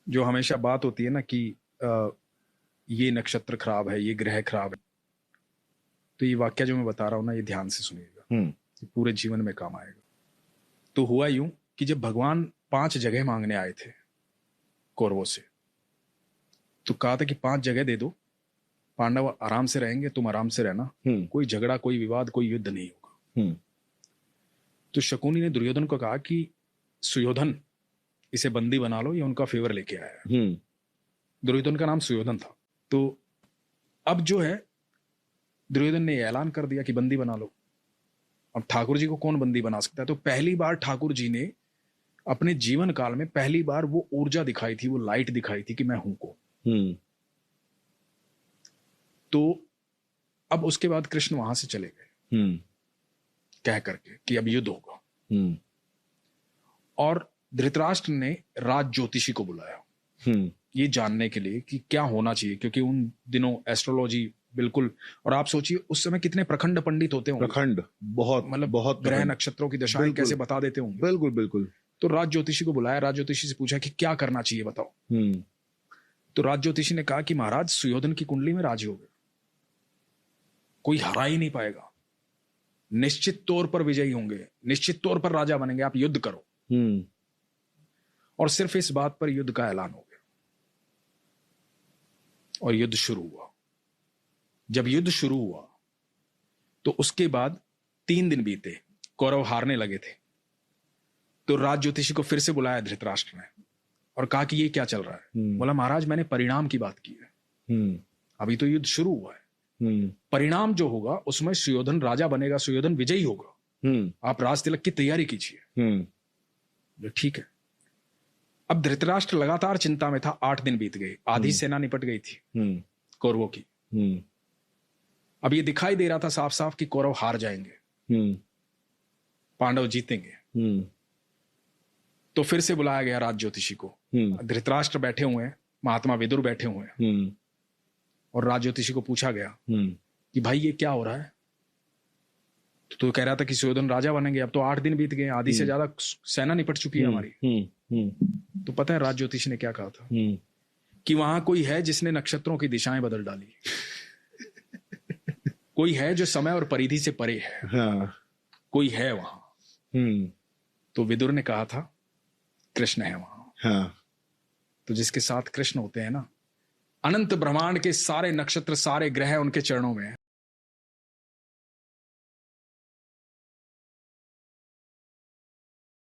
जो हमेशा बात होती है ना कि ये नक्षत्र खराब है, ये ग्रह खराब है, तो ये वाक्य जो मैं बता रहा हूं ना, ये ध्यान से सुनिएगा, ये पूरे जीवन में काम आएगा। तो हुआ यूं कि जब भगवान 5 जगह मांगने आए थे कौरवों से, तो कहा था कि 5 जगह दे दो, पांडव आराम से रहेंगे, तुम आराम से रहना, कोई झगड़ा, कोई विवाद, कोई युद्ध नहीं होगा। तो शकुनी ने दुर्योधन को कहा कि सुयोधन, इसे बंदी बना लो, ये उनका फेवर लेके आया है। दुर्योधन का नाम सुयोधन था। तो अब जो है, दुर्योधन ने ऐलान कर दिया कि बंदी बना लो। अब ठाकुर जी को कौन बंदी बना सकता है? तो पहली बार ठाकुर जी ने अपने जीवन काल में पहली बार वो ऊर्जा दिखाई थी, वो लाइट दिखाई थी कि मैं हूं को। तो अब उसके बाद कृष्ण वहां से चले गए कह करके कि अब युद्ध होगा। और धृतराष्ट्र ने राज ज्योतिषी को बुलाया ये जानने के लिए कि क्या होना चाहिए, क्योंकि उन दिनों एस्ट्रोलॉजी बिल्कुल, और आप सोचिए उस समय कितने प्रखंड पंडित होते होंगे। प्रखंड, बहुत, मतलब बहुत ग्रह नक्षत्रों की दशाएं कैसे बता देते होंगे। बिल्कुल बिल्कुल। तो राज ज्योतिषी को बुलाया, राज ज्योतिषी से पूछा कि क्या करना चाहिए बताओ। तो राज ज्योतिषी ने कहा कि महाराज, सुयोधन की कुंडली में राजयोग है, कोई हरा ही नहीं पाएगा, निश्चित तौर पर विजयी होंगे, निश्चित तौर पर राजा बनेंगे, आप युद्ध करो। और सिर्फ इस बात पर युद्ध का ऐलान हो गया और युद्ध शुरू हुआ। जब युद्ध शुरू हुआ तो उसके बाद 3 दिन बीते, कौरव हारने लगे थे। तो राज ज्योतिषी को फिर से बुलाया धृतराष्ट्र ने और कहा कि ये क्या चल रहा है। बोला महाराज, मैंने परिणाम की बात की है, अभी तो युद्ध शुरू हुआ है, परिणाम जो होगा उसमें सुयोधन राजा बनेगा, सुयोधन विजयी होगा, आप राज तिलक की तैयारी कीजिए। ठीक है। अब धृतराष्ट्र लगातार चिंता में था। 8 दिन बीत गए, आधी सेना निपट गई थी कौरवों की। अब ये दिखाई दे रहा था साफ साफ कि कौरव हार जाएंगे, पांडव जीतेंगे। तो फिर से बुलाया गया राज ज्योतिषी को। धृतराष्ट्र बैठे हुए हैं, महात्मा विदुर बैठे हुए हैं, और राज ज्योतिषी को पूछा गया कि भाई ये क्या हो रहा है। तो कह रहा था कि सुयोधन राजा बनेंगे। अब तो 8 दिन बीत गए, आधी से ज्यादा सेना निपट चुकी है हमारी। तो पता है राज ज्योतिषी ने क्या कहा था? कि वहां कोई है जिसने नक्षत्रों की दिशाएं बदल डाली, कोई है जो समय और परिधि से परे है। हाँ। कोई है वहां। तो विदुर ने कहा था कृष्ण है वहां। हाँ। तो जिसके साथ कृष्ण होते हैं ना, अनंत ब्रह्मांड के सारे नक्षत्र, सारे ग्रह उनके चरणों में है।